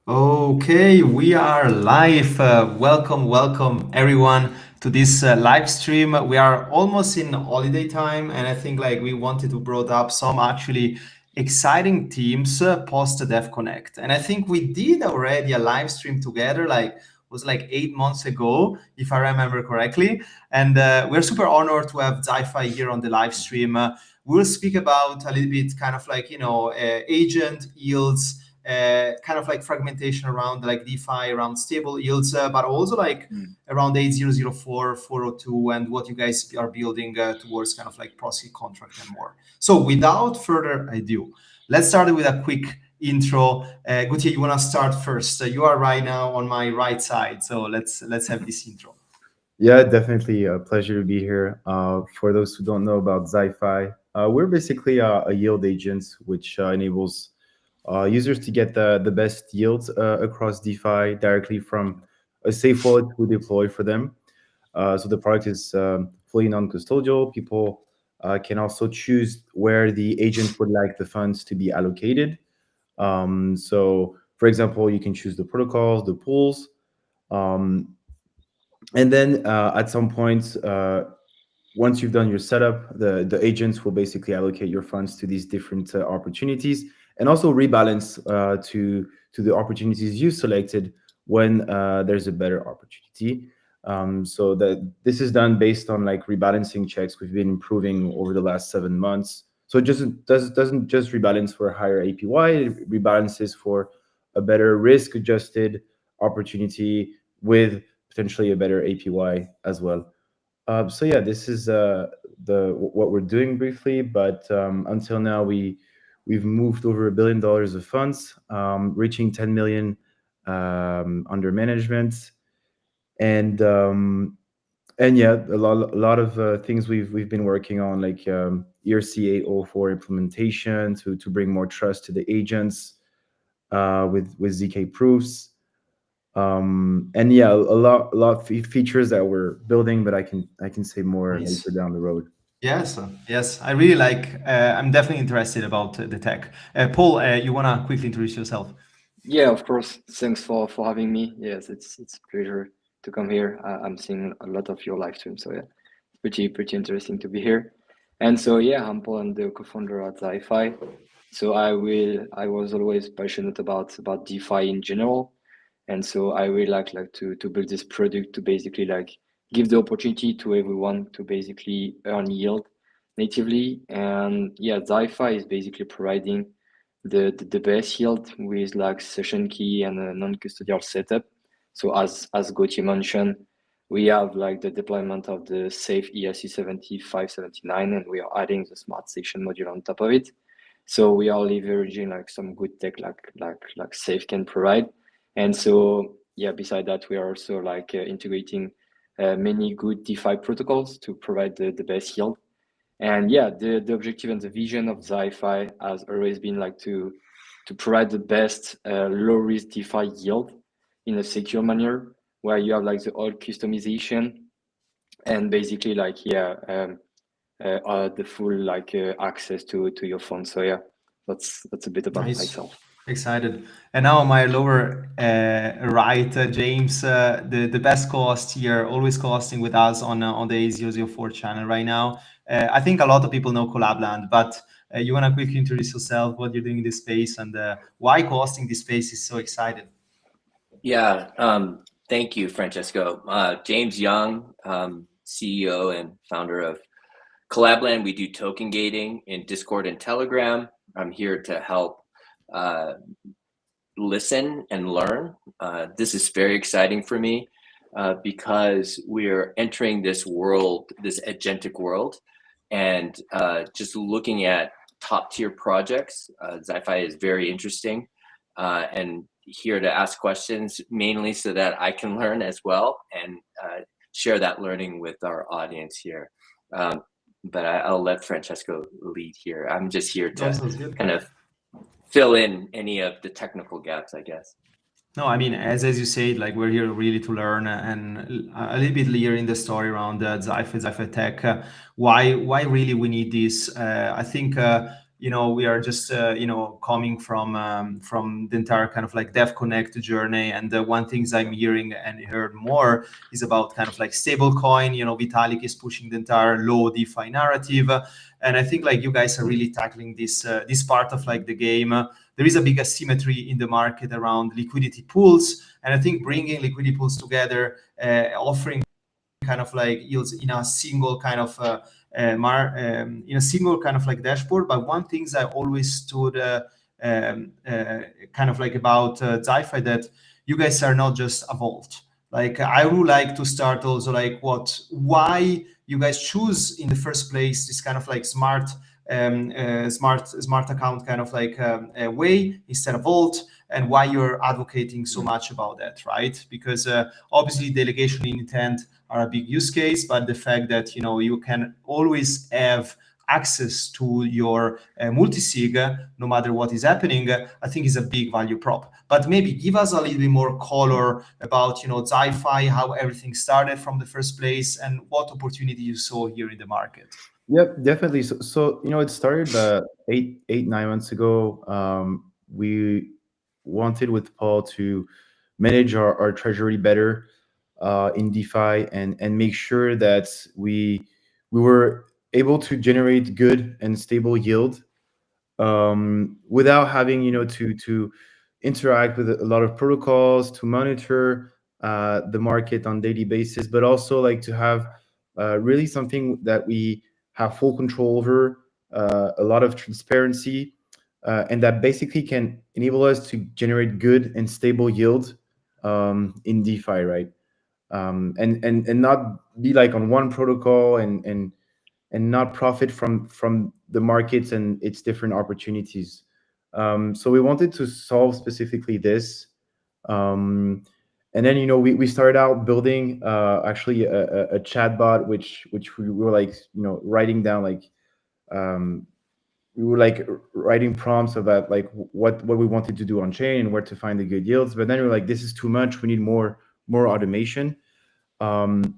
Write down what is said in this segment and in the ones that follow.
Okay, we are live. Welcome everyone to this live stream. We are almost in holiday time, and I think like we wanted to brought up some actually exciting themes post Dev Connect. And I think we did already a live stream together, like was like 8 months ago, if I remember correctly. And we're super honored to have ZyFAI here on the live stream. We'll speak about a little bit kind of like agent yields, kind of like fragmentation around like DeFi, around stable yields, but also like around 8004, 402, and what you guys are building towards kind of like proxy contract and more. So without further ado, let's start with a quick intro. Gauthier, you want to start first? You are right now on my right side, so let's have this intro. Yeah, definitely a pleasure to be here. For those who don't know about ZyFAI, we're basically a yield agent, which enables users to get the best yields across DeFi directly from a safe wallet we deploy for them. So the product is fully non-custodial. People can also choose where the agent would like the funds to be allocated. So, for example, you can choose the protocols, the pools. Um, and then at some point, once you've done your setup, the agents will basically allocate your funds to these different opportunities and also rebalance to the opportunities you selected when there's a better opportunity. So that this is done based on like rebalancing checks we've been improving over the last 7 months. So it just doesn't just rebalance for a higher APY, it rebalances for a better risk adjusted opportunity with potentially a better APY as well. So yeah, this is the what we're doing briefly, but until now we've moved over $1 billion of funds, reaching 10 million under management, and um, and yeah, a lot of things we've been working on, like ERC 804 implementation to bring more trust to the agents with ZK proofs. And yeah, a lot of features that we're building, but I can say more Nice. later down the road. Yes, yes, I really like. I'm definitely interested about the tech. Paul, you wanna quickly introduce yourself? Yeah, of course. Thanks for having me. Yes, it's a pleasure to come here. I'm seeing a lot of your live stream, so yeah, pretty interesting to be here. And so yeah, I'm Paul. I'm the co-founder at ZyFAI. So I was always passionate about DeFi in general, and so I really like to build this product to basically like give the opportunity to everyone to basically earn yield natively. And yeah, ZyFAI is basically providing the best yield with like session key and a non-custodial setup. So as Gauthier mentioned, we have like the deployment of the safe ERC 7579, and we are adding the smart session module on top of it. So we are leveraging like some good tech like safe can provide. And so yeah, beside that, we are also like integrating many good DeFi protocols to provide the best yield. And yeah, the objective and the vision of ZyFAI has always been like to provide the best low risk DeFi yield in a secure manner, where you have like the all customization and basically like the full like access to your fund. So yeah, that's a bit about Nice. myself. Excited. And now on my lower right, James, the best cost here, always costing with us on the A004 channel right now. I think a lot of people know Collabland, but you want to quickly introduce yourself, what you're doing in this space, and why costing this space is so excited. Yeah, thank you, Francesco. James Young, CEO and founder of Collabland. We do token gating in Discord and Telegram. I'm here to help listen and learn. This is very exciting for me because we're entering this world, this agentic world, and just looking at top tier projects. ZyFAI is very interesting and here to ask questions, mainly so that I can learn as well and share that learning with our audience here. But I'll let Francesco lead here. I'm just here to kind of fill in any of the technical gaps, I guess. No, I mean, as you said, like we're here really to learn and a little bit later in the story around ZyFAI Tech. Why really we need this? I think we are just coming from the entire kind of like Dev Connect journey, and the one things I'm hearing and heard more is about kind of like stablecoin. Vitalik is pushing the entire low DeFi narrative, and I think like you guys are really tackling this part of like the game. There is a big asymmetry in the market around liquidity pools, and I think bringing liquidity pools together, offering kind of like yields in a single kind of in a single kind of like dashboard. But one things I always stood kind of like about ZyFAI, that you guys are not just a vault. Like I would like to start also like why you guys choose in the first place this kind of like smart account kind of like way instead of vault, and why you're advocating so much about that, right? Because obviously delegation intent are a big use case, but the fact that you can always have access to your multi-sig no matter what is happening, I think is a big value prop. But maybe give us a little bit more color about ZyFAI, how everything started from the first place, and what opportunity you saw here in the market. Yep, definitely. So it started 9 months ago. We wanted with Paul to manage our treasury better in DeFi, and make sure that we were able to generate good and stable yield without having to interact with a lot of protocols, to monitor the market on daily basis, but also like to have really something that we have full control over, a lot of transparency, and that basically can enable us to generate good and stable yield in DeFi, right? And not be like on one protocol and not profit from the markets and its different opportunities. So we wanted to solve specifically this. And then we started out building actually a chatbot, which we were like writing down like we were like writing prompts about like what we wanted to do on chain and where to find the good yields. But then we were like, this is too much. We need more automation. And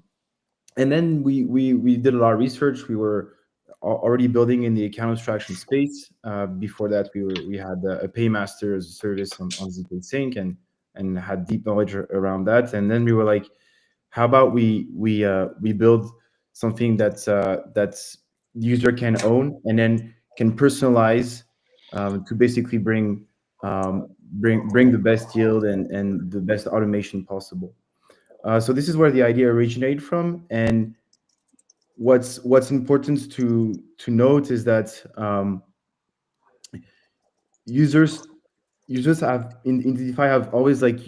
then we did a lot of research. We were already building in the account abstraction space. Before that, we had a paymaster as a service on ZK Sync and had deep knowledge around that. And then we were like, how about we build something that's user can own and then can personalize to basically bring the best yield and the best automation possible. So this is where the idea originated from. And what's important to note is that users have in DeFi have always like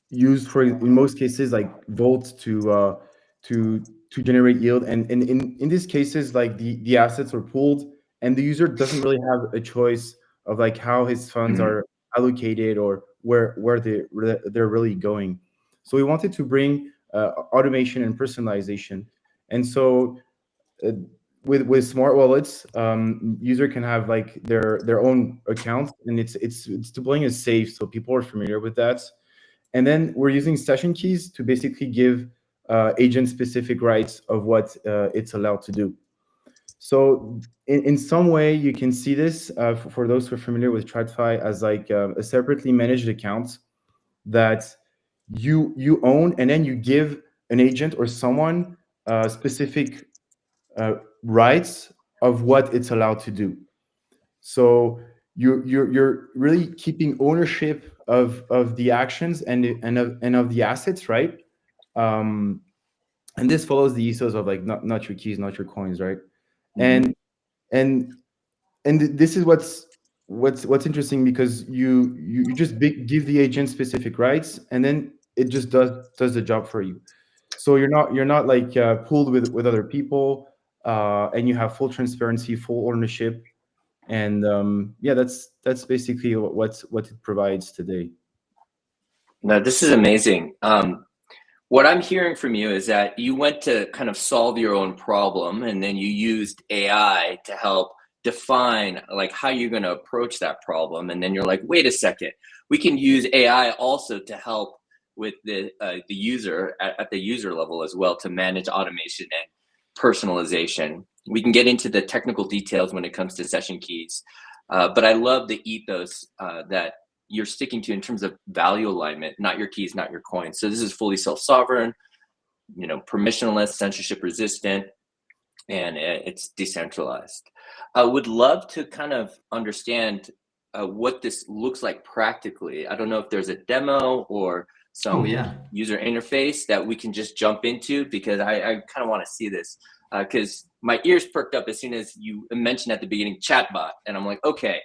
used for in most cases like Volt to generate yield, and in these cases like the assets are pooled and the user doesn't really have a choice of like how his funds are allocated or where they're really going. So we wanted to bring automation and personalization. And so with smart wallets, user can have like their own account, and it's deploying is safe, so people are familiar with that. And then we're using session keys to basically give agent specific rights of what it's allowed to do. So in some way, you can see this for those who are familiar with TradFi as like a separately managed account that you own, and then you give an agent or someone specific rights of what it's allowed to do. So you're really keeping ownership of the actions and of the assets, right? And this follows the ethos of like not your keys, not your coins, right? And this is what's interesting, because you just give the agent specific rights, and then it just does the job for you. So you're not like pooled with other people, and you have full transparency, full ownership, and yeah, that's basically what it provides today. No, this is amazing. What I'm hearing from you is that you went to kind of solve your own problem, and then you used AI to help define like how you're going to approach that problem. And then you're like, wait a second, we can use AI also to help with the user at the user level as well, to manage automation and personalization. we can get into the technical details when it comes to session keys. But I love the ethos that you're sticking to in terms of value alignment, not your keys, not your coins. So this is fully self-sovereign, permissionless, censorship resistant, and it's decentralized. I would love to kind of understand what this looks like practically. I don't know if there's a demo or some user interface that we can just jump into, because I kind of want to see this, because my ears perked up as soon as you mentioned at the beginning chatbot, and I'm like, okay,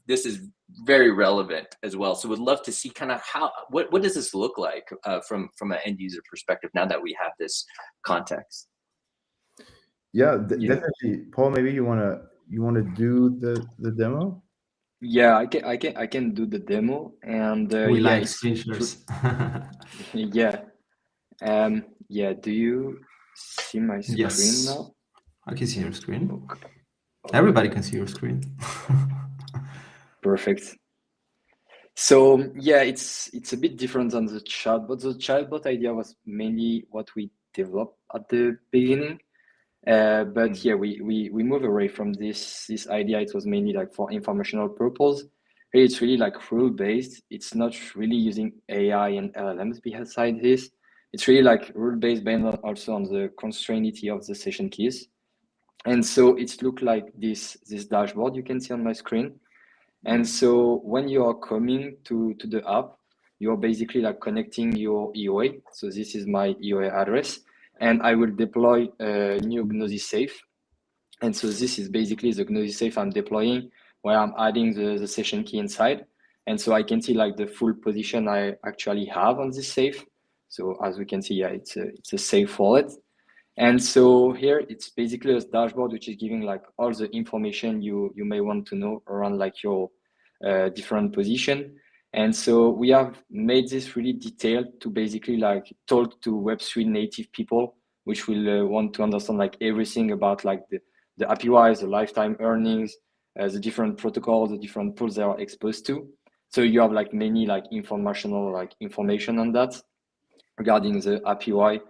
this is very relevant as well. So we'd love to see kind of what does this look like from an end user perspective now that we have this context. Yeah, definitely. Paul, maybe you wanna do the demo? Yeah, I can do the demo, and we yeah, like screen shares. yeah. Yeah, do you see my screen Yes. now? I can see your screen. Okay. Everybody can see your screen. Perfect. So yeah, it's a bit different than the chatbot. The chatbot idea was mainly what we developed at the beginning. But yeah, we move away from this idea. It was mainly like for informational purpose. It's really like rule based. It's not really using AI and LLMs beside this. It's really like rule based, based also on the constrainty of the session keys. And so it's look like this dashboard you can see on my screen. And so when you are coming to the app, you're basically like connecting your EOA. So this is my EOA address, and I will deploy a new Gnosis safe. And so this is basically the Gnosis safe I'm deploying, where I'm adding the session key inside. And so I can see like the full position I actually have on this safe. So as we can see, yeah, it's a safe wallet. And so here it's basically a dashboard which is giving like all the information you may want to know around like your different position. And so we have made this really detailed to basically like talk to Web3 native people, which will want to understand like everything about like the APIs, the lifetime earnings, the different protocols, the different pools they are exposed to. So you have like many like information on that regarding the API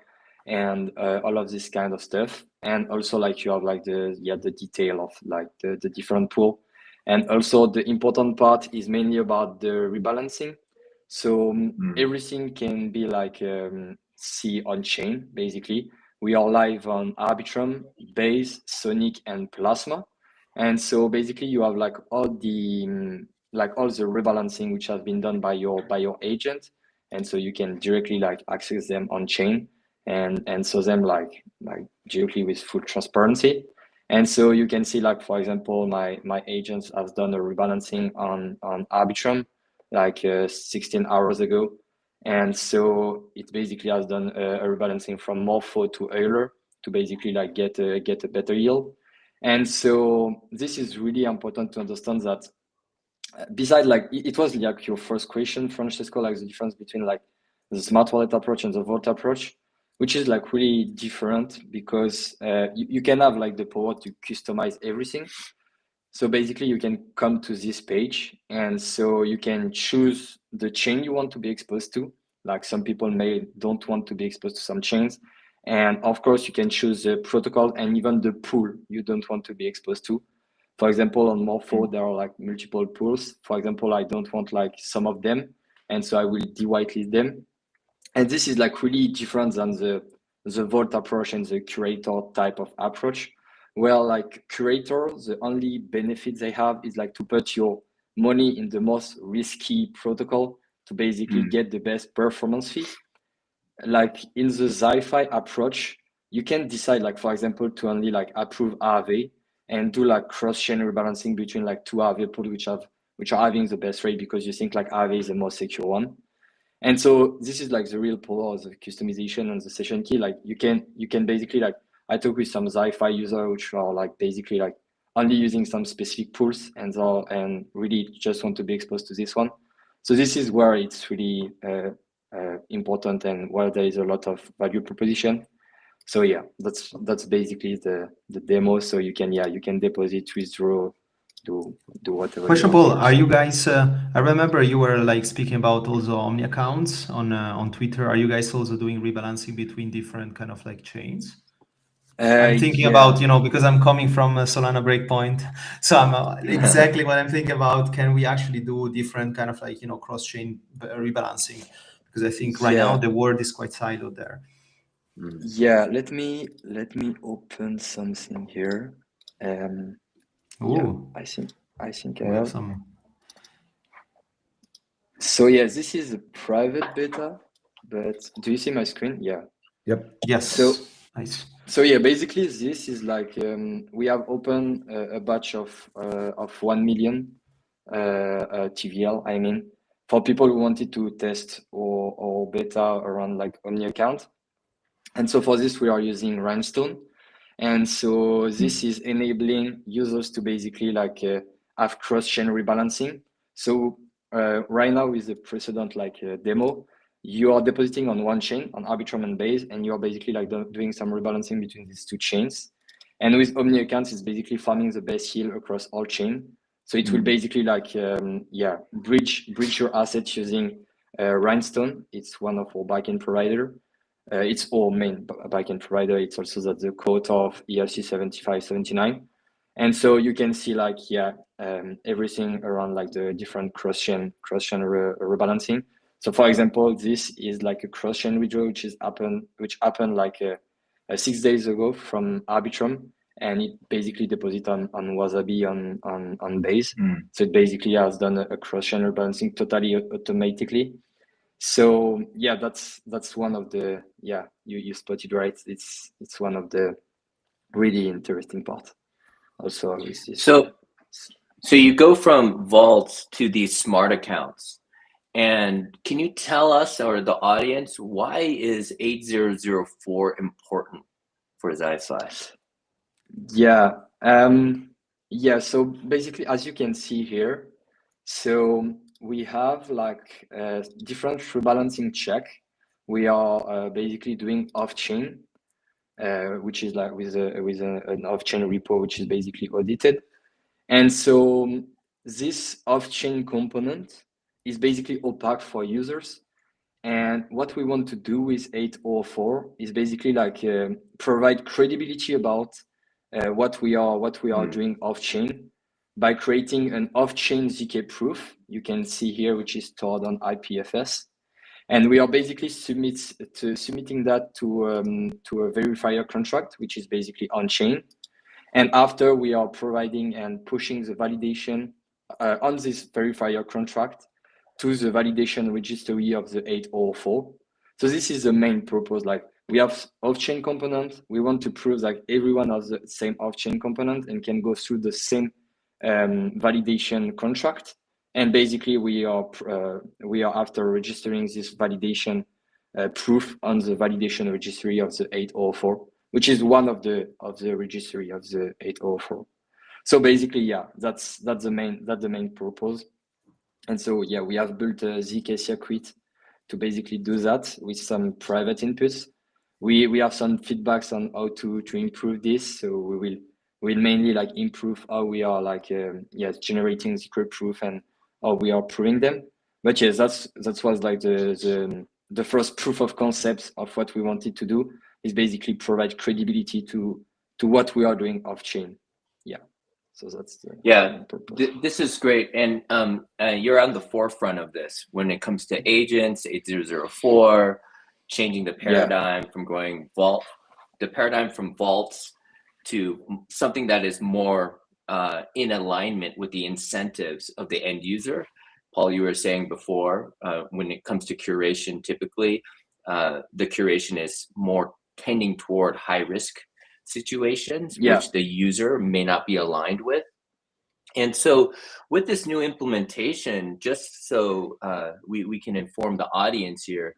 and all of this kind of stuff. And also like you have like the detail of like the different pool. And also the important part is mainly about the rebalancing. So everything can be like see on chain, basically. We are live on Arbitrum, Base, Sonic, and Plasma. And so basically you have like all the rebalancing which has been done by your agent. And so you can directly like access them on chain and so them like directly with full transparency. And so you can see like, for example, my agents has done a rebalancing on Arbitrum like 16 hours ago. And so it basically has done a rebalancing from Morpho to Euler to basically like get a better yield. And so this is really important to understand that besides like it was like your first question, Francesco, like the difference between like the smart wallet approach and the vault approach, which is like really different because you can have like the power to customize everything. So basically you can come to this page and so you can choose the chain you want to be exposed to. Like some people don't want to be exposed to some chains. And of course you can choose the protocol and even the pool you don't want to be exposed to. For example, on Morpho, there are like multiple pools. For example, I don't want like some of them. And so I will de-whitelist them. And this is like really different than the vault approach and the curator type of approach, where like curator, the only benefit they have is like to put your money in the most risky protocol to basically get the best performance fee. Like in the ZyFAI approach, you can decide like, for example, to only like approve RV and do like cross-chain rebalancing between like two RV pools which are having the best rate because you think like RV is the most secure one. And so this is like the real power of the customization and the session key. Like you can basically like, I talk with some ZyFAI users which are like basically like only using some specific pools and really just want to be exposed to this one. So this is where it's really important and where there is a lot of value proposition. So yeah, that's basically the demo. So you can deposit, withdraw, do whatever. Question, Paul, are you guys? I remember you were like speaking about also Omni accounts on Twitter. Are you guys also doing rebalancing between different kind of like chains? I'm thinking Yeah. about, because I'm coming from a Solana breakpoint, so I'm exactly what I'm thinking about. Can we actually do different kind of like, cross-chain rebalancing? Because I think right now Yeah. the world is quite siloed there. Yeah, let me open something here. Yeah, Ooh, I think I we have have. some. So yeah, this is a private beta, but do you see my screen? Yeah. Yep. Yes, So nice. so yeah, basically this is like we have opened a batch of 1 million TVL. I mean, for people who wanted to test or beta around like Omni account. And so for this, we are using Rhinestone. And so this is enabling users to basically like have cross-chain rebalancing. So right now with the precedent like demo, you are depositing on one chain on Arbitrum and Base, and you are basically like doing some rebalancing between these two chains. And with Omni accounts, it's basically farming the best yield across all chain. So it will basically like bridge your assets using Rhinestone. It's one of our backend provider. It's our main backend provider. It's also the code of ERC 7579. And so you can see like, everything around like the different cross-chain rebalancing. So for example, this is like a cross-chain withdrawal, which happened like 6 days ago from Arbitrum, and it basically deposited on Wasabi on Base. So it basically has done a cross-chain rebalancing totally automatically. So yeah, that's one of the you spotted right. It's one of the really interesting part. Also, with this. So you go from vaults to these smart accounts, and can you tell us or the audience why is 8004 important for ZyFAI? Yeah. So basically, as you can see here, so we have like different rebalancing check. We are basically doing off-chain, which is like with an off-chain repo, which is basically audited. And so this off-chain component is basically opaque for users. And what we want to do with 804 is basically like provide credibility about what we are doing off-chain by creating an off-chain ZK proof. You can see here, which is stored on IPFS. And we are basically submitting that to a verifier contract, which is basically on-chain. And after we are providing and pushing the validation on this verifier contract to the validation registry of the 804. So this is the main purpose. Like we have off-chain component. We want to prove that everyone has the same off-chain component and can go through the same validation contract. And basically we are after registering this validation proof on the validation registry of the 804, which is one of the registry of the 804. So basically, yeah, that's the main purpose. And so yeah, we have built a ZK circuit to basically do that with some private inputs. We have some feedbacks on how to improve this. So we'll mainly like improve how we are like generating ZK proof and how we are proving them. But yes, that was like the first proof of concept of what we wanted to do is basically provide credibility to what we are doing off chain. Yeah. So that's the main purpose. This is great, and you're on the forefront of this when it comes to agents. 8004, changing the paradigm from going vaults to something that is more in alignment with the incentives of the end user. Paul, you were saying before, when it comes to curation, typically the curation is more tending toward high risk situations, which the user may not be aligned with. And so with this new implementation, just so we can inform the audience here,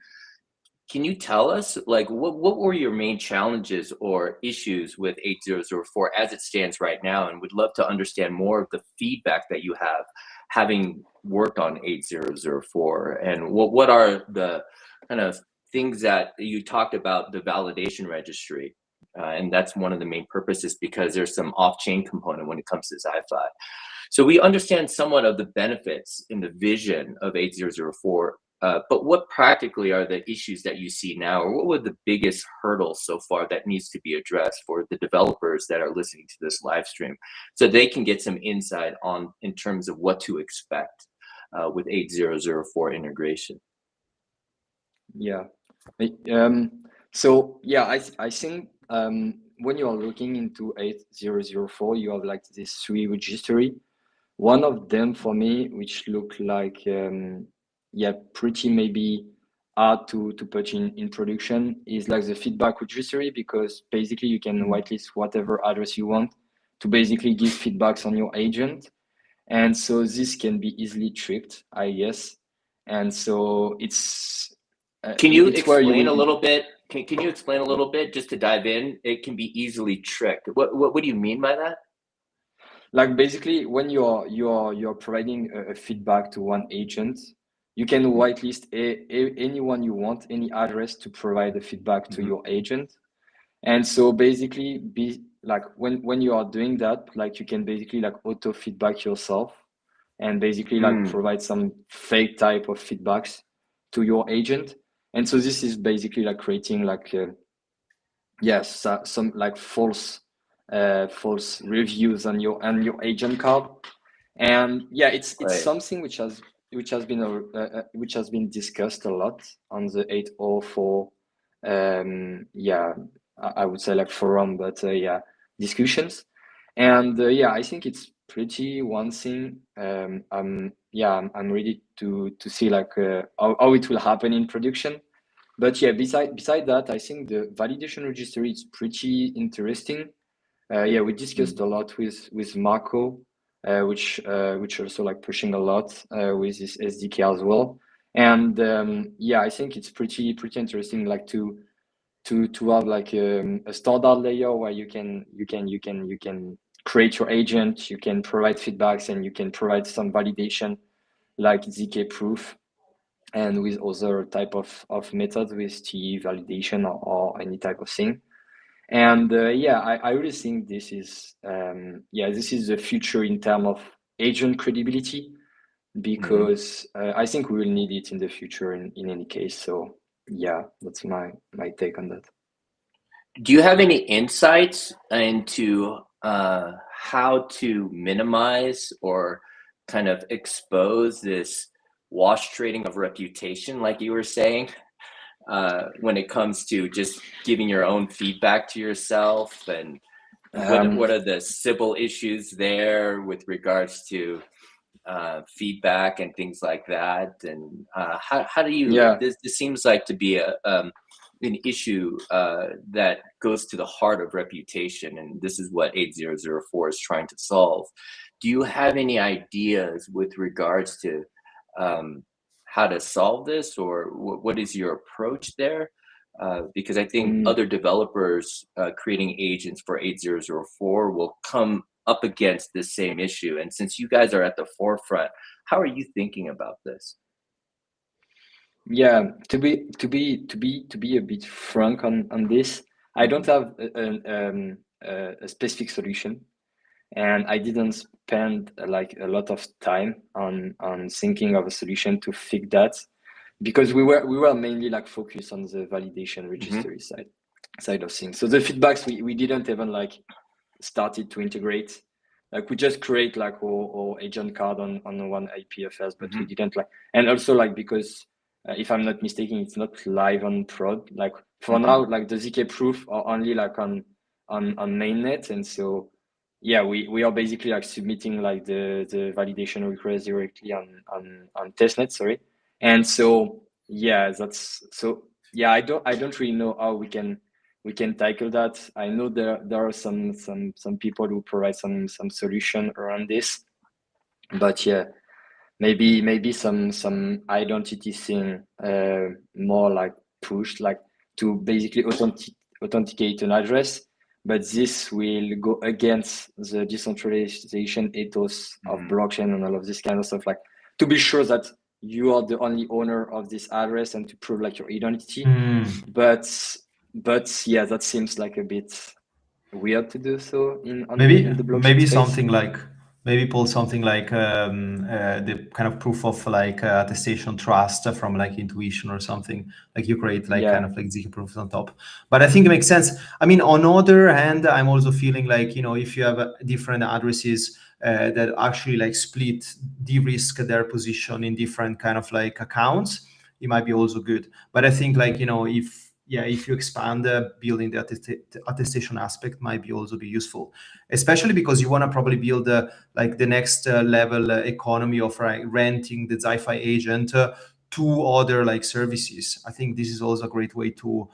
can you tell us like what were your main challenges or issues with 8004 as it stands right now? And we'd love to understand more of the feedback that you have having worked on 8004, and what are the kind of things that you talked about, the validation registry. And that's one of the main purposes because there's some off-chain component when it comes to ZyFAI. So we understand somewhat of the benefits in the vision of 8004 but what practically are the issues that you see now, or what were the biggest hurdles so far that needs to be addressed for the developers that are listening to this live stream, so they can get some insight on in terms of what to expect with 8004 integration? Yeah. So yeah, I think when you are looking into 8004, you have like these three registry. One of them for me, which look like yeah, pretty maybe hard to put in production, is like the feedback registry, because basically you can whitelist whatever address you want to basically give feedbacks on your agent. And so this can be easily tricked, I guess. And so it's Can you it's where you explain a will, little bit? Can you explain a little bit just to dive in? It can be easily tricked. What do you mean by that? like basically when you're providing a feedback to one agent, you can whitelist anyone you want, any address to provide the feedback to your agent. And so basically be like when you are doing that, like you can basically like auto feedback yourself and basically like provide some fake type of feedbacks to your agent. And so this is basically like creating like yes, some like false reviews on your agent card. And yeah, it's Right. something which has been discussed a lot on the 804 yeah, I would say like forum, but yeah, discussions. And yeah, I think it's pretty one thing. I'm ready to see like how it will happen in production. But yeah, beside that, I think the validation registry is pretty interesting. Yeah, we discussed a lot with Marco, which also like pushing a lot with this SDK as well. And yeah, I think it's pretty interesting, like to have like a standard layer where you can create your agent, you can provide feedbacks, and you can provide some validation like ZK proof, and with other type of methods with TE validation or any type of thing. And yeah, I really think this is this is the future in terms of agent credibility, because I think we will need it in the future in any case. So yeah, that's my take on that. Do you have any insights into how to minimize or kind of expose this wash trading of reputation, like you were saying, when it comes to just giving your own feedback to yourself, and what are the civil issues there with regards to feedback and things like that? And how do you? Yeah. This seems like to be an issue that goes to the heart of reputation, and this is what 8004 is trying to solve. Do you have any ideas with regards to how to solve this, or what is your approach there? Because I think other developers creating agents for 8004 will come up against this same issue. And since you guys are at the forefront, how are you thinking about this? Yeah, to be a bit frank on this, I don't have a specific solution, and I didn't spend like a lot of time on thinking of a solution to fix that, because we were mainly like focused on the validation registry side of things. So the feedbacks we didn't even like started to integrate. Like we just create like our agent card on one IPFS, but we didn't like, and also like because if I'm not mistaken, it's not live on prod. Like for now, like the ZK proof are only like on mainnet, and so yeah, we are basically like submitting like the validation request directly on testnet. Sorry, and so yeah, that's so yeah. I don't really know how we can tackle that. I know there are some people who provide some solution around this, but yeah, maybe some identity thing more like pushed, like to basically authenticate an address, but this will go against the decentralization ethos of blockchain and all of this kind of stuff, like to be sure that you are the only owner of this address and to prove like your identity. But yeah, that seems like a bit weird to do so in the blockchain maybe space. something like maybe pull something like the kind of proof of like attestation trust from like intuition or something, like you create like Yeah. kind of like zk proofs on top. But I think it makes sense. I mean, on other hand, I'm also feeling like, you know, if you have different addresses that actually like split de-risk their position in different kind of like accounts, it might be also good. But I think like, you know, if you expand building the attestation aspect might be also be useful, especially because you want to probably build like the next level economy of renting the ZyFAI agent to other like services. I think this is also a great way to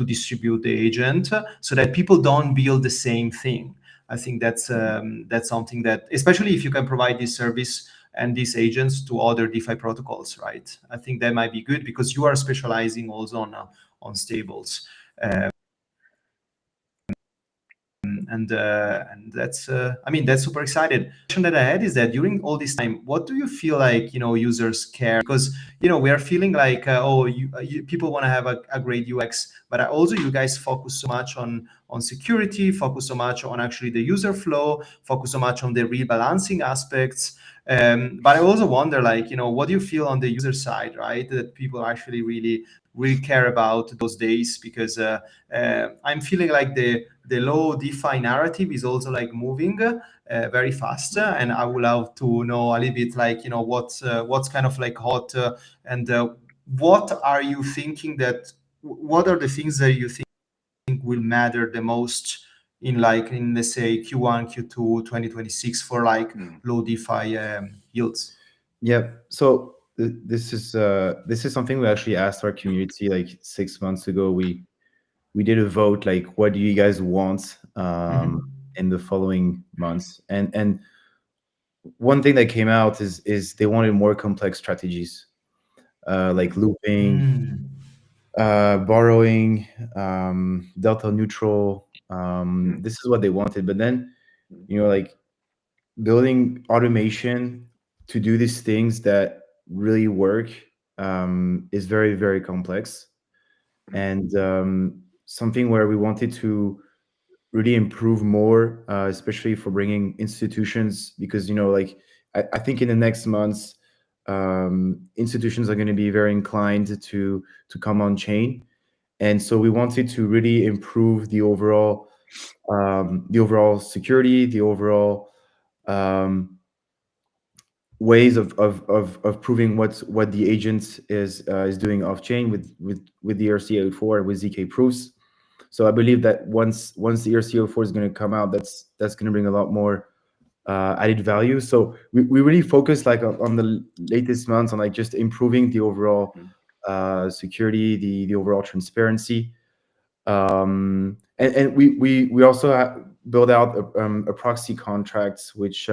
distribute the agent so that people don't build the same thing. I think that's something that, especially if you can provide this service and these agents to other DeFi protocols, right? I think that might be good because you are specializing also on stables. And that's I mean, that's super excited. The question that I had is that during all this time, what do you feel like, you know, users care? Because, you know, we are feeling like people want to have a great UX, but also you guys focus so much on security, focus so much on actually the user flow, focus so much on the rebalancing aspects. But I also wonder, like, you know, what do you feel on the user side, right? That people actually really care about those days, because I'm feeling like the low DeFi narrative is also like moving very fast, and I would love to know a little bit, like, you know, what's kind of like hot, and what are you thinking that what are the things that you think will matter the most in like in let's say Q1 Q2 2026 for like low DeFi yields? Yeah. So this is something we actually asked our community like 6 months ago. We did a vote like, what do you guys want in the following months? And one thing that came out is they wanted more complex strategies, like looping, borrowing, delta neutral. This is what they wanted. But then, you know, like building automation to do these things that really work is very, very complex. And something where we wanted to really improve more, especially for bringing institutions, because, you know, like I think in the next months, institutions are going to be very inclined to come on chain. And so we wanted to really improve the overall security, the overall ways of proving what the agent is doing off chain with the ERC-84 and with ZK proofs. So I believe that once the ERC-04 is going to come out, that's going to bring a lot more added value. So we really focus like on the latest months on like just improving the overall security, the overall transparency, and we also build out a proxy contracts which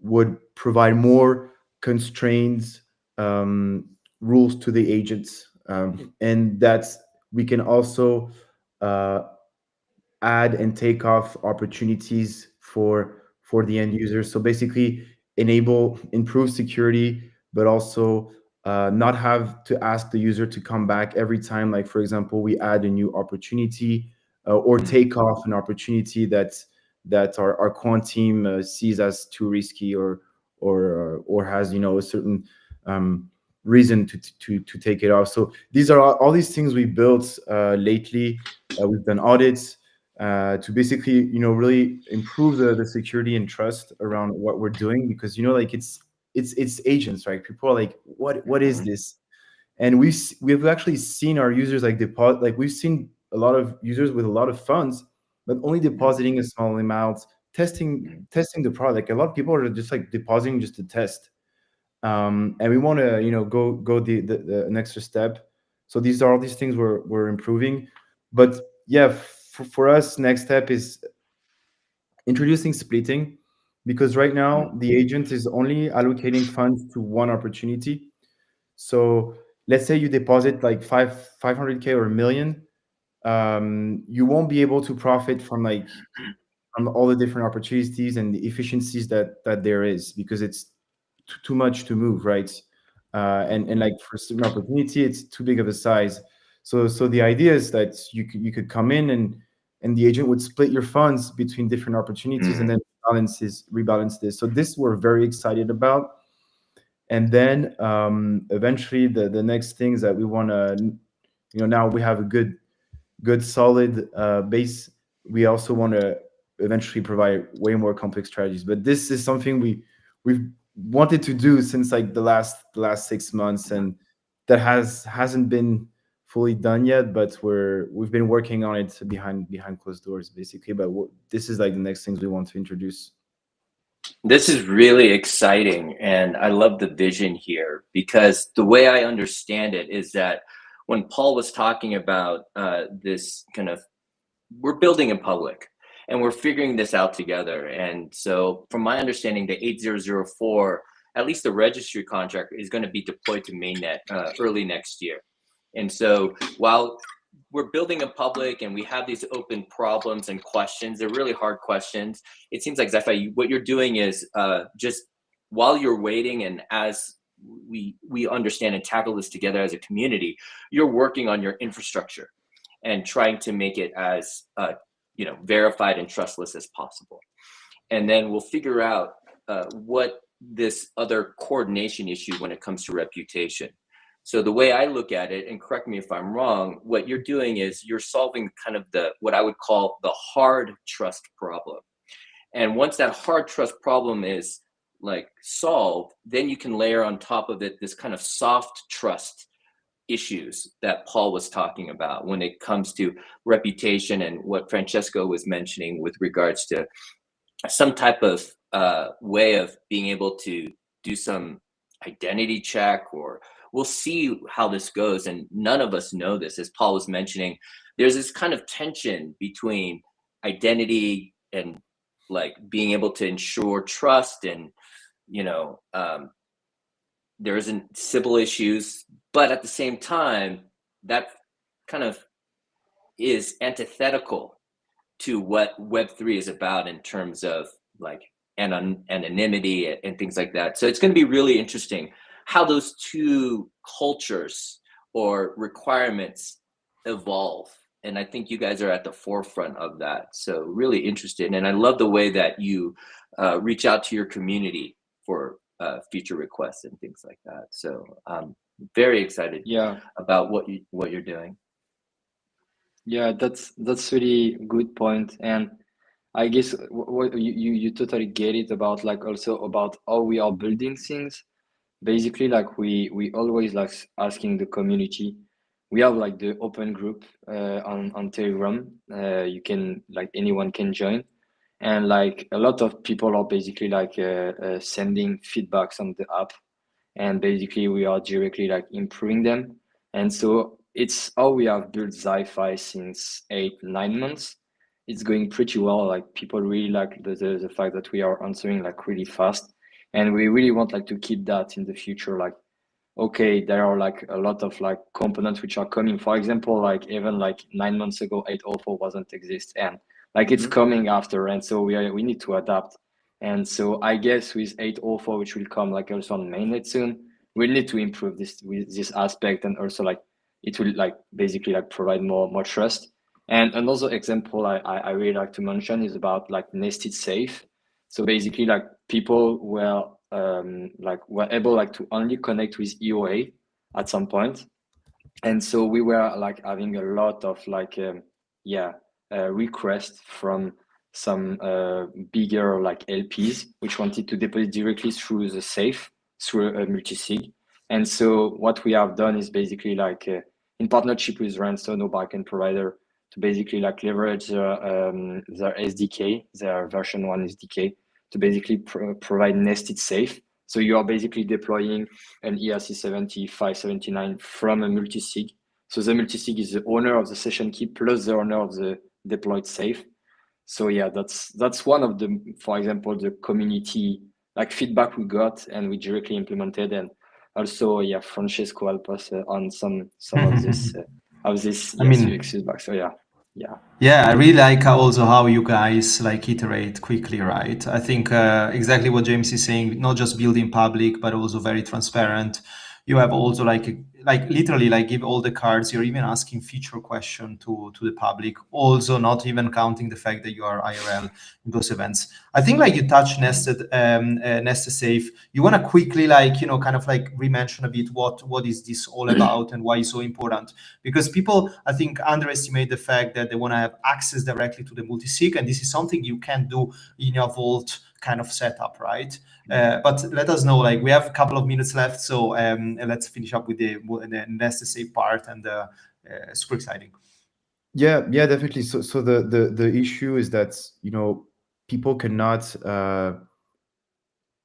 would provide more constrained rules to the agents, and that's we can also uh, add and take off opportunities for the end user. So basically, enable improve security, but also not have to ask the user to come back every time. Like for example, we add a new opportunity or take off an opportunity that our quant team sees as too risky or has, you know, a certain reason to take it off. So these are all these things we built lately. We've done audits to basically, you know, really improve the security and trust around what we're doing, because, you know, like it's agents, right? People are like, what is this? And we've actually seen our users like deposit, like we've seen a lot of users with a lot of funds, but only depositing a small amount, testing the product. A lot of people are just like depositing just to test, and we want to, you know, go the an extra step. So these are all these things we're improving. But yeah, for us, next step is introducing splitting, because right now the agent is only allocating funds to one opportunity. So let's say you deposit like 500K or a million, you won't be able to profit from like from all the different opportunities and the efficiencies that there is, because it's too much to move, right? And like for a certain opportunity, it's too big of a size. So the idea is that you could come in and the agent would split your funds between different opportunities, and then rebalance this. So this we're very excited about. And then eventually the next things that we want to, now we have a good solid base. We also want to eventually provide way more complex strategies. But this is something we've wanted to do since like the last 6 months, and that hasn't been fully done yet. But we've been working on it behind closed doors, basically. But this is like the next things we want to introduce. This is really exciting, and I love the vision here, because the way I understand it is that when Paul was talking about this kind of, we're building in public and we're figuring this out together. And so from my understanding, the 8004, at least the registry contract, is going to be deployed to mainnet early next year. And so while we're building in public and we have these open problems and questions, they're really hard questions. It seems like ZyFAI, what you're doing is just while you're waiting, and as we understand and tackle this together as a community, you're working on your infrastructure and trying to make it as verified and trustless as possible. And then we'll figure out what this other coordination issue when it comes to reputation. So the way I look at it, and correct me if I'm wrong, what you're doing is you're solving kind of what I would call the hard trust problem. And once that hard trust problem is like solved, then you can layer on top of it this kind of soft trust issues that Paul was talking about when it comes to reputation, and what Francesco was mentioning with regards to some type of way of being able to do some identity check, or we'll see how this goes. And none of us know this, as Paul was mentioning. There's this kind of tension between identity and like being able to ensure trust, and there isn't civil issues, but at the same time, that kind of is antithetical to what Web3 is about in terms of like anonymity and things like that. So it's going to be really interesting how those two cultures or requirements evolve. And I think you guys are at the forefront of that. So really interested. And I love the way that you reach out to your community for future requests and things like that. So I'm very excited about what you're doing. Yeah, that's really good point. And I guess what you totally get it about, like also about how we are building things. Basically, like we always like asking the community. We have like the open group on Telegram. You can, like, anyone can join, and like a lot of people are basically like sending feedbacks on the app, and basically we are directly like improving them. And so it's how we have built ZyFAI since 8-9 months. It's going pretty well. Like people really like the fact that we are answering like really fast, and we really want like to keep that in the future. Like, okay, there are like a lot of like components which are coming. For example, like even like 9 months ago, 804 wasn't exist, and like it's coming after, and so we need to adapt. And so I guess with 804, which will come like also on mainnet soon, we'll need to improve this aspect, and also like it will like basically like provide more trust. And another example I really like to mention is about like nested safe. So basically like people were able like to only connect with EOA at some point. And so we were like having a lot of like requests from some bigger like LPs which wanted to deposit directly through the safe, through a multi-sig. And so what we have done is basically like in partnership with Ransom, no backend provider, to basically like leverage their SDK, their version 1 SDK, to basically provide nested safe. So you are basically deploying an ERC70 579 from a multi-sig. So the multi-sig is the owner of the session key plus the owner of the deployed safe. So yeah, that's one of the, for example, the community like feedback we got and we directly implemented. And also, yeah, Francesco helped us on some of this UX feedback. So yeah, I really like also how you guys like iterate quickly, right? I think exactly what James is saying, not just building public, but also very transparent. You have also like literally like give all the cards. You're even asking feature question to the public. Also, not even counting the fact that you are IRL in those events. I think like you touched nested safe. You want to quickly like kind of like re-mention a bit what is this all about and why it's so important, because people I think underestimate the fact that they want to have access directly to the multisig, and this is something you can do in your vault kind of setup, right? But let us know, like we have a couple of minutes left, so let's finish up with the nested safe part, and super exciting. Yeah, definitely. So the issue is that people cannot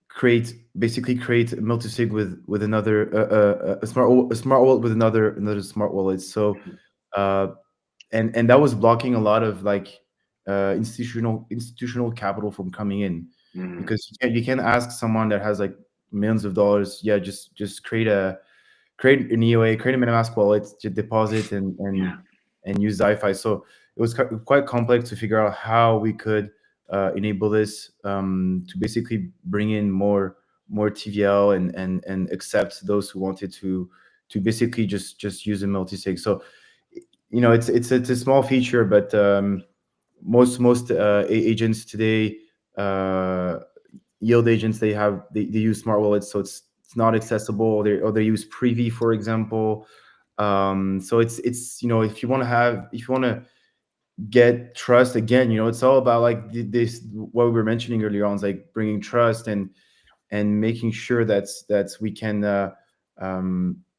create multisig with another a smart wallet with another smart wallet. So uh, and that was blocking a lot of like institutional capital from coming in, because you can't ask someone that has like millions of dollars, yeah, just create an EOA, create a MetaMask wallet to deposit and use ZyFAI. So it was quite complex to figure out how we could enable this to basically bring in more TVL and accept those who wanted to basically just use a multisig. So it's a small feature, but most agents today, yield agents, they use smart wallets, so it's not accessible. They use Privy, for example. So it's if you want to get trust again, it's all about like this what we were mentioning earlier on, is like bringing trust and making sure that we can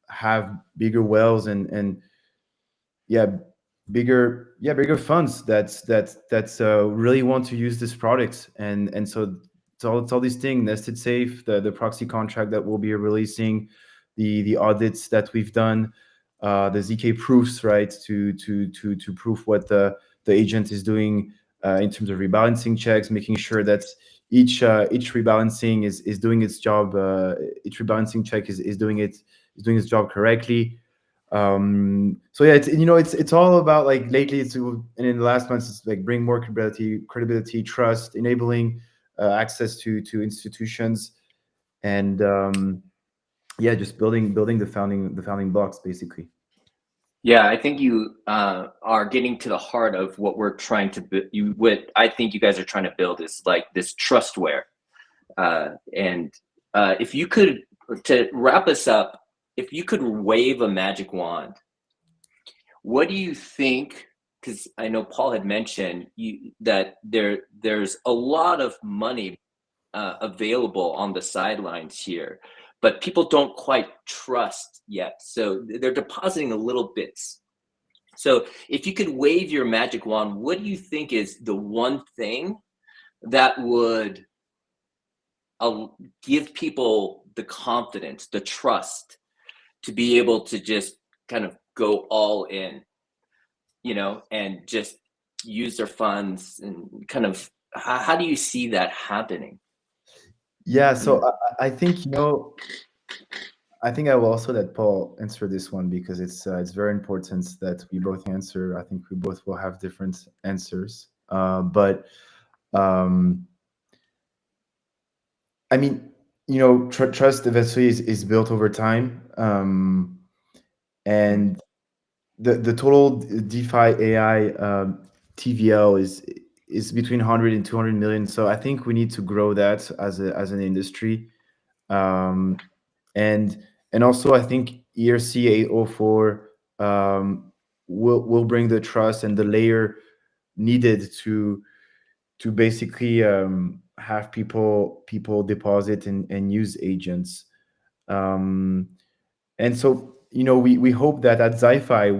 have bigger whales and yeah bigger funds that's really want to use this product. And so it's all these things: nested safe, the proxy contract that we'll be releasing, the audits that we've done, the ZK proofs, right, to prove what the agent is doing in terms of rebalancing checks, making sure that each rebalancing is doing its job, each rebalancing check is doing its job correctly. So yeah, it's all about, like, lately and in the last months, it's like bring more credibility, trust, enabling access to institutions, and yeah, just building the founding blocks, basically. Yeah, I think you are getting to the heart of what we're trying to what I think you guys are trying to build is like this trustware. And if you could, to wrap us up, if you could wave a magic wand, what do you think? Because I know Paul had mentioned that there's a lot of money available on the sidelines here, but people don't quite trust yet. So they're depositing a little bits. So if you could wave your magic wand, what do you think is the one thing that would give people the confidence, the trust to be able to just kind of go all in, and just use their funds, and kind of, how do you see that happening? Yeah, so I think I think I will also let Paul answer this one, because it's very important that we both answer. I think we both will have different answers, but I mean, trust eventually is built over time, and the total DeFi AI TVL is between 100 and 200 million. So I think we need to grow that as an industry, um, and also I think ERC 804 will bring the trust and the layer needed to basically have people deposit and use agents. Um, and so we hope that at ZyFAI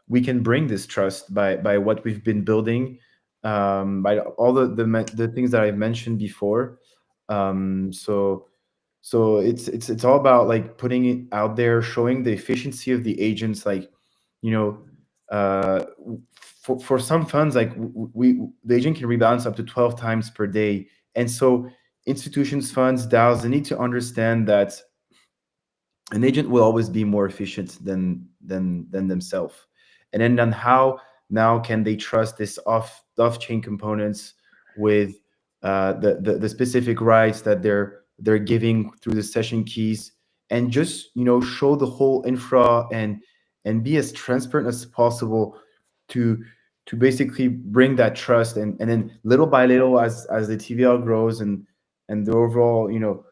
we can bring this trust by what we've been building, by all the things that I've mentioned before. So it's all about like putting it out there, showing the efficiency of the agents, like you know for some funds, like the agent can rebalance up to 12 times per day. And so institutions, funds, DAOs, they need to understand that an agent will always be more efficient than themselves. And then on how now can they trust this off chain components with the specific rights that they're giving through the session keys, and just show the whole infra and be as transparent as possible to basically bring that trust, and then little by little, as the TVL grows and the overall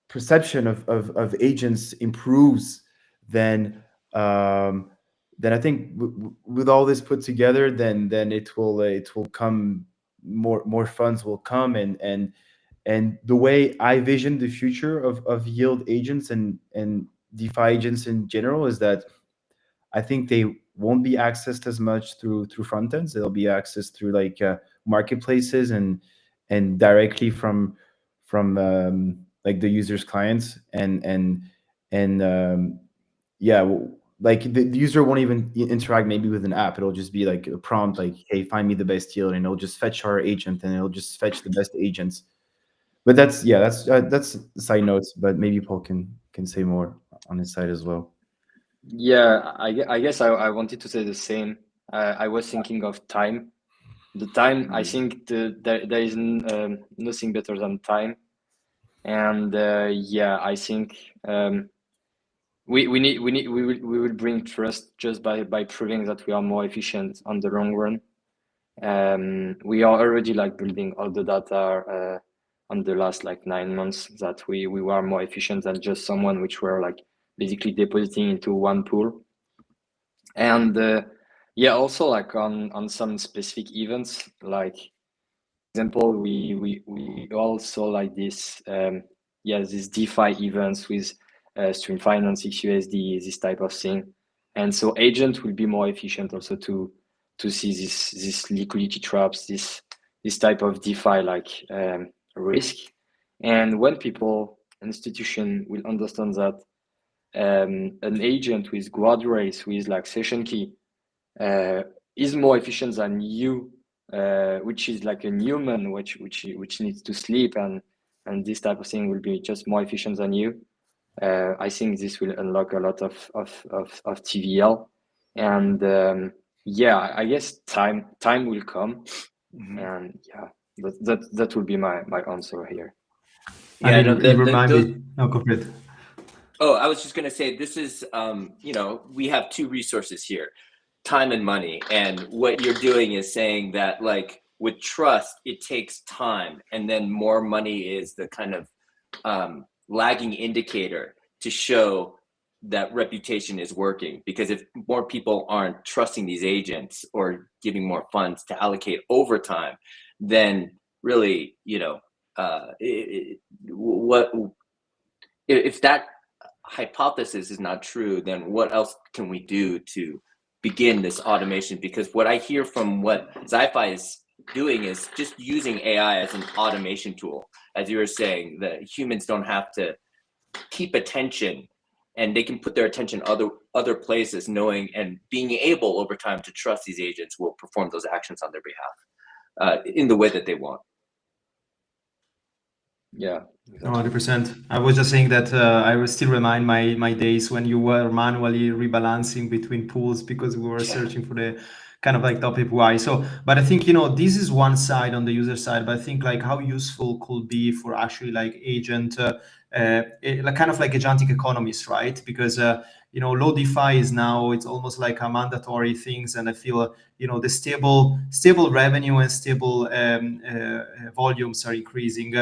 perception of agents improves, then um, I think with all this put together, then it will come, more funds will come, and the way I vision the future of yield agents and DeFi agents in general is that I think they won't be accessed as much through front ends. They'll be accessed through like marketplaces and directly from like the user's clients, and yeah, like the user won't even interact maybe with an app. It'll just be like a prompt, like, hey, find me the best yield, and it'll just fetch our agent, and it'll just fetch the best agents. But that's side notes. But maybe Paul can say more on his side as well. Yeah, I guess I wanted to say the same. I was thinking of time. The time, I think there is nothing better than time. And yeah, I think we will bring trust just by proving that we are more efficient on the long run. We are already like building all the data on the last like 9 months that we were more efficient than just someone which were like basically depositing into one pool. And yeah, also like on some specific events, like example, we also like this these DeFi events with Stream Finance, XUSD, this type of thing. And so agents will be more efficient also to see this liquidity traps, this type of DeFi like risk. And when people, institution will understand that an agent with guardrails, with like session key, is more efficient than you, which is like a human, which needs to sleep, and this type of thing will be just more efficient than you. I think this will unlock a lot of TVL, and yeah, I guess time will come, and yeah, that will be my answer here. Yeah, I mean, you remind me. No, go for it. Oh, I was just going to say, this is, we have two resources here, time and money. And what you're doing is saying that, like, with trust, it takes time. And then more money is the kind of lagging indicator to show that reputation is working. Because if more people aren't trusting these agents or giving more funds to allocate over time, then really, if that hypothesis is not true, then what else can we do to begin this automation? Because what I hear from what ZyFAI is doing is just using AI as an automation tool. As you were saying, that humans don't have to keep attention, and they can put their attention other places, knowing and being able over time to trust these agents will perform those actions on their behalf in the way that they want. Yeah, exactly. 100%. I was just saying that I will still remind my days when you were manually rebalancing between pools because we were searching for the kind of like top API. So, but I think, this is one side on the user side, but I think like how useful could be for actually like agent, like kind of like agentic economies, right? Because, low DeFi is now, it's almost like a mandatory things. And I feel, the stable revenue and stable volumes are increasing.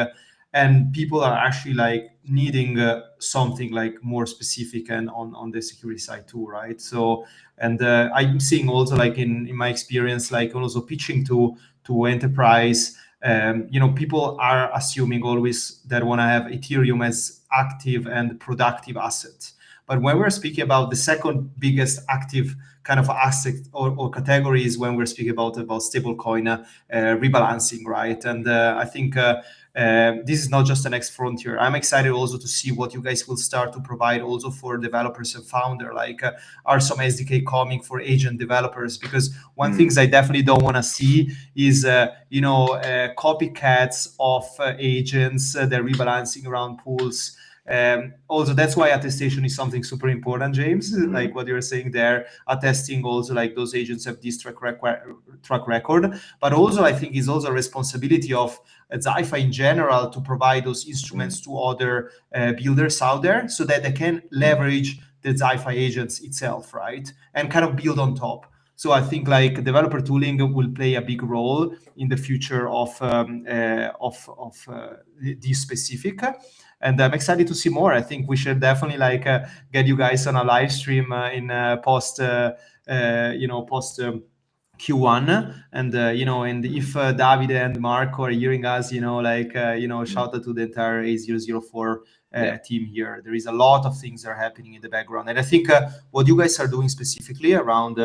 And people are actually like needing something like more specific and on the security side too, right? So, and I'm seeing also like in my experience, like also pitching to enterprise, people are assuming always that want to have Ethereum as active and productive assets. But when we're speaking about the second biggest active kind of asset or categories, when we're speaking about stablecoin rebalancing, right? And I think this is not just the next frontier. I'm excited also to see what you guys will start to provide also for developers and founder. Like, are some SDK coming for agent developers? Because one things I definitely don't want to see is, copycats of agents. They're rebalancing around pools. Also, that's why attestation is something super important, James. Like what you're saying there, attesting also like those agents have this track record. But also, I think it's also a responsibility of ZyFAI in general to provide those instruments to other builders out there so that they can leverage the ZyFAI agents itself, right? And kind of build on top. So I think like developer tooling will play a big role in the future of this specific. And I'm excited to see more. I think we should definitely like get you guys on a live stream in post Q1, and and if David and Marco are hearing us, shout out to the entire A004 team here. There is a lot of things that are happening in the background, and I think what you guys are doing specifically around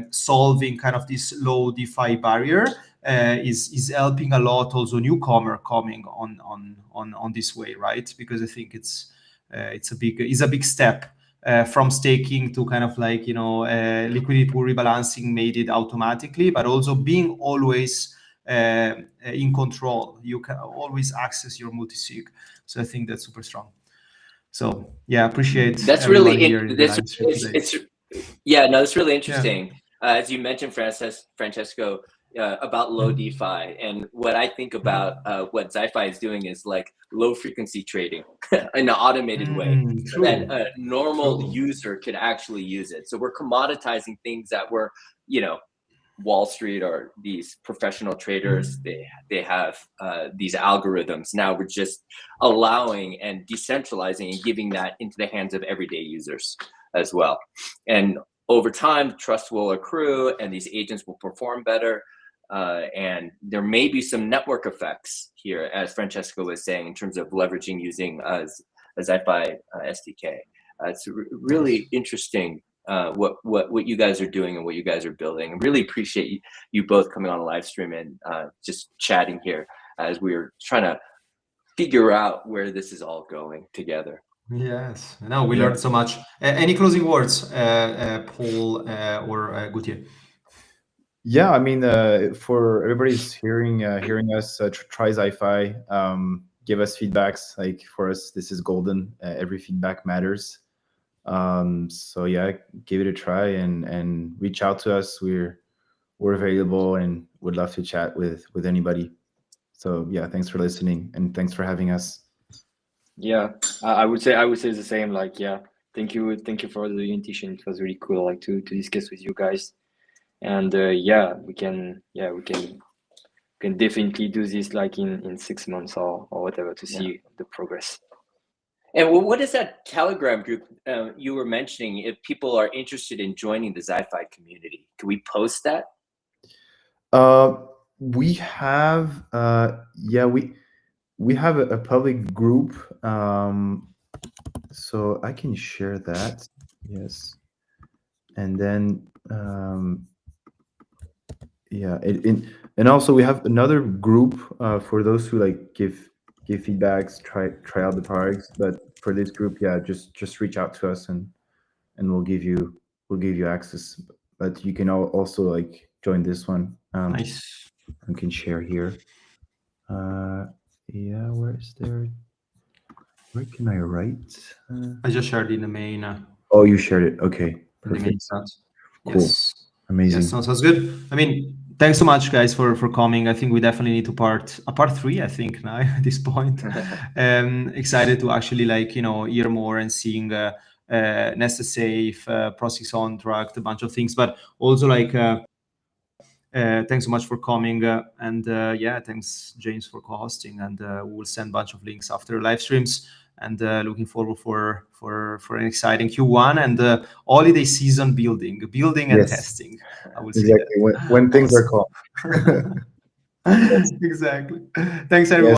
solving kind of this low DeFi barrier is helping a lot. Also, newcomer coming on this way, right? Because I think it's a big step. From staking to kind of like liquidity pool rebalancing made it automatically, but also being always in control. You can always access your multi-sig. So I think that's super strong. So yeah, appreciate that's really it's really interesting. As you mentioned, Francesco, about low DeFi, and what I think about what ZyFAI is doing is like low frequency trading in an automated way, so that a normal user could actually use it. So we're commoditizing things that were, Wall Street or these professional traders, they have these algorithms. Now we're just allowing and decentralizing and giving that into the hands of everyday users as well. And over time, trust will accrue and these agents will perform better. And there may be some network effects here, as Francesco was saying, in terms of leveraging using a ZyFAI SDK. It's really interesting what you guys are doing and what you guys are building. I really appreciate you both coming on a live stream and just chatting here as we're trying to figure out where this is all going together. Yes, no, we learned so much. Any closing words, Paul or Gauthier? Yeah, I mean, for everybody's hearing us, try ZyFAI. Give us feedbacks. Like for us, this is golden. Every feedback matters. So yeah, give it a try and reach out to us. We're available and would love to chat with anybody. So yeah, thanks for listening and thanks for having us. Yeah, I would say the same. Like, yeah, thank you for the invitation. It was really cool, like to discuss with you guys. And we can definitely do this like in 6 months or whatever to see the progress. And what is that Telegram group you were mentioning? If people are interested in joining the ZyFAI community, can we post that? We have we have a public group, so I can share that. Yes, and then and also we have another group for those who like give feedbacks, try out the products. But for this group, just reach out to us and we'll give you access. But you can also like join this one. Nice. I can share here. Where can I write? I just shared in the main. Oh, you shared it. Okay, perfect. Cool. Yes. Amazing. Yes, sounds good. I mean, thanks so much, guys, for coming. I think we definitely need a part 3. I think now at this point, excited to actually hear more and seeing Nested Safe, Process Contract, a bunch of things, but also thanks so much for coming, and thanks James for co-hosting, and we'll send a bunch of links after live streams, and looking forward for an exciting Q1 and holiday season building and testing. I would say exactly that. when things are calm. Exactly. Thanks everyone.